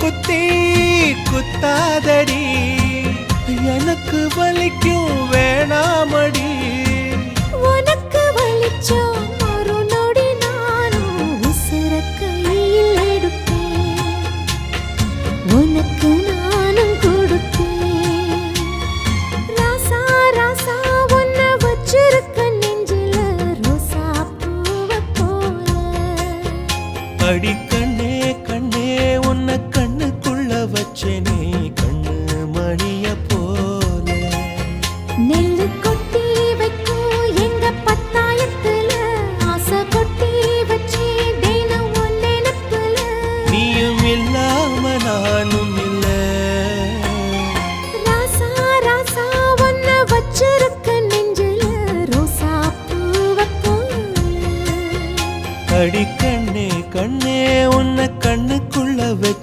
குத்தி குத்தாதடி எனக்கு வலிக்கும் வேணாமடி உனக்கு வலிச்சோ ஒரு நொடி நானும் உசுர கையில் எடுப்பேன் உனக்கு நானும் கொடுப்பேன் ராசா ராசா உன்னை வச்சிருக்க நெஞ்சில ரோசா பூவை போல அடி கண்ணே கண்ணே உன்னை கண்ணுக்குள்ள வச்சேன்